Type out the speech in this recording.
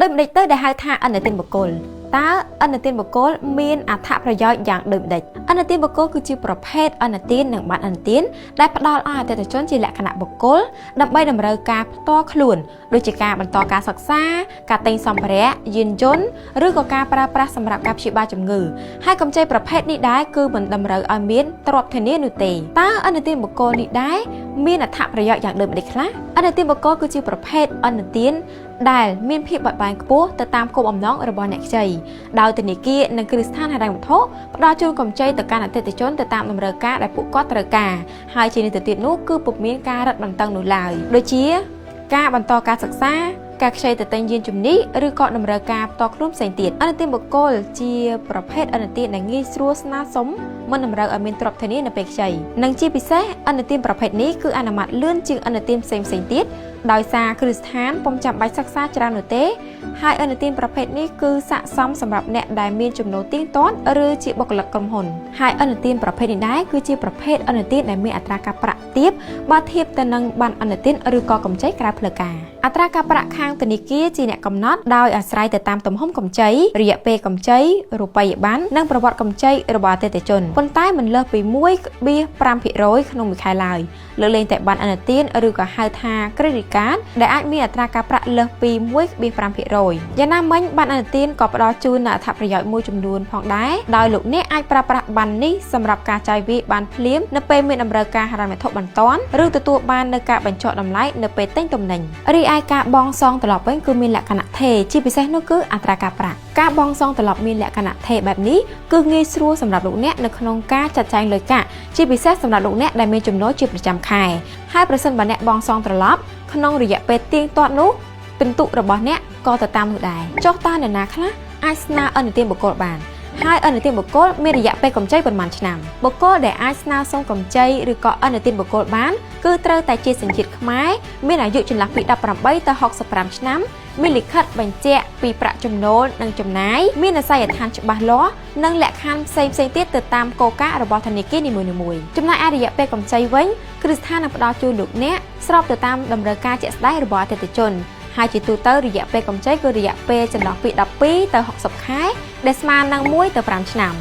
ដោយម្ដេចទៅដែលហៅថាអនុទានបុគ្គលតើអនុទានបុគ្គលមានអត្ថប្រយោជន៍យ៉ាងដូចម្ដេចអនុទានបុគ្គលគឺជាប្រភេទអនុទាននិងប័ណ្ណអនុទានដែលផ្ដល់ឲ្យអតិថិជនជាលក្ខណៈបុគ្គលដើម្បីតម្រូវការផ្ទាល់ខ្លួនដូចជាការបន្តការសិក្សាការទិញសម្ភារៈយានយន្តឬក៏ការប្រើប្រាស់សម្រាប់ការព្យាបាលជំងឺហើយកម្ចីប្រភេទនេះដែរគឺមិនតម្រូវឲ្យមានទ្រព្យធានានោះទេតើអនុទានបុគ្គលនេះដែរមានអត្ថប្រយោជន៍យ៉ាងដូចម្ដេចខ្លះអនុទានបុគ្គលគឺជាប្រភេទអនុទានដែលមានភាពបត់បែនខ្ពស់ទៅតាមគោលបំណងរបស់អ្នកខ្ចីដោយធនាគារនិងគ្រឹះស្ថានហិរញ្ញវត្ថុផ្ដល់ជូនកម្ចីទៅកាន់អតិថិជនទៅតាមតម្រូវការដែលពួកគាត់ត្រូវការហើយជានេះទៅទៀតនោះគឺពុំមានការរឹតបន្តឹងនោះឡើយដូចជាការបន្តការសិក្សាការខ្ចីទៅទិញយានជំនិះឬក៏តម្រូវការផ្ទាល់ខ្លួនផ្សេងទៀតអនុទានបុគ្គលជាប្រភេទអនុទានដែលងាយស្រួលស្នើសុំមិនតម្រូវឲ្យមានទ្រព្យធានានៅពេលខ្ចីនិងជាពិសេសអនុទានប្រភេទនេះគឺអនុម័តលឿនជាងអនុទានផ្សេងទៀតដោយសារគ្រឹះស្ថានពុំចាំបាច់សិក្សាច្រើននោះទេហើយអនុទានប្រភេទនេះគឺស័ក្តិសមសម្រាប់អ្នកដែលមានចំណូលទៀងទាត់ឬជាបុគ្គលិកក្រុមហ៊ុនហើយអនុទានប្រភេទនេះដែរគឺជាប្រភេទអនុទានដែលមានអត្រាការប្រាក់ទាបបើធៀបទៅនឹងប័ណ្ណអនុទានឬក៏កម្ចីក្រៅផ្លូវការអត្រាការប្រាក់ខាងធនាគារជាអ្នកកំណត់ដោយអាស្រ័យទៅតាមទំហំកម្ចីរយៈពេលកម្ចីរូបិយប័ណ្ណនិងប្រវត្តិកម្ចីរបស់អតិថិជនប៉ុន្តែមិនលើសពី 1.5% ក្នុងមួយខែឡើយលើកលែងតែប័ណ្ណអនុទានឬក៏ហៅថា credit card ដែលអាចមានអត្រាការប្រាក់លើសពី 1.5% យ៉ាងណាមិញប័ណ្ណអនុទានក៏ផ្ដល់ជូននូវអត្ថប្រយោជន៍មួយចំនួនផងដែរដោយលោកអ្នកអាចប្រើប្រាស់ប័ណ្ណនេះសម្រាប់ការចាយវាយបានភ្លាមនៅពេលមានតម្រូវការហិរញ្ញវត្ថុបន្ទាន់ឬទទួលបាននូវការបញ្ចុះតម្លៃនៅពេលទិញទំនិញរីឯការបង់សងត្រឡប់វិញគឺមានលក្ខណៈថេរជាពិសេសនោះគឺអត្រាការប្រាក់ការបង់សងត្រឡប់មានលក្ខណៈថេរបែបនេះគឺងាយស្រួលសម្រាប់លោកអ្នកនៅក្នុងការចាត់ចែងលុយកាក់ជាពិសេសសម្រាប់លោកអ្នកដែលមានចំណូលជាប្រចាំខែហើយប្រសិនបើអ្នកបង់សងត្រឡប់ក្នុងរយៈពេលទៀងទាត់នោះពិន្ទុរបស់អ្នកក៏ទៅតាមនោះដែរចុះតើនរណាខ្លះអាចស្នើអនុទានបុគ្គលបានហើយអនុទានបុគ្គលមានរយៈពេលកម្ចីប៉ុន្មានឆ្នាំបុគ្គលដែលអាចស្នើសុំកម្ចីឬក៏អនុទានបុគ្គលបានគឺត្រូវតែជាសញ្ជាតិខ្មែរមានអាយុចន្លោះពី18ទៅ65ឆ្នាំមានលិខិតបញ្ជាក់ពីប្រាក់ចំណូលនិងចំណាយមានអាសយដ្ឋានច្បាស់លាស់និងលក្ខខណ្ឌផ្សេងទៀតទៅតាមគោលការណ៍របស់ធនាគារនីមួយៗចំណែកឯរយៈពេលកម្ចីវិញគ្រឹះស្ថាននឹងផ្ដល់ជូនលោកអ្នកស្របទៅតាមតម្រូវការជាក់ស្ដែងរបស់អតិថិជនហើយជាទូទៅរយៈពេលកម្ចីគឺរយៈពេលចន្លោះពី12ទៅ60ខែដែលស្មើនឹង1ទៅ5ឆ្នាំ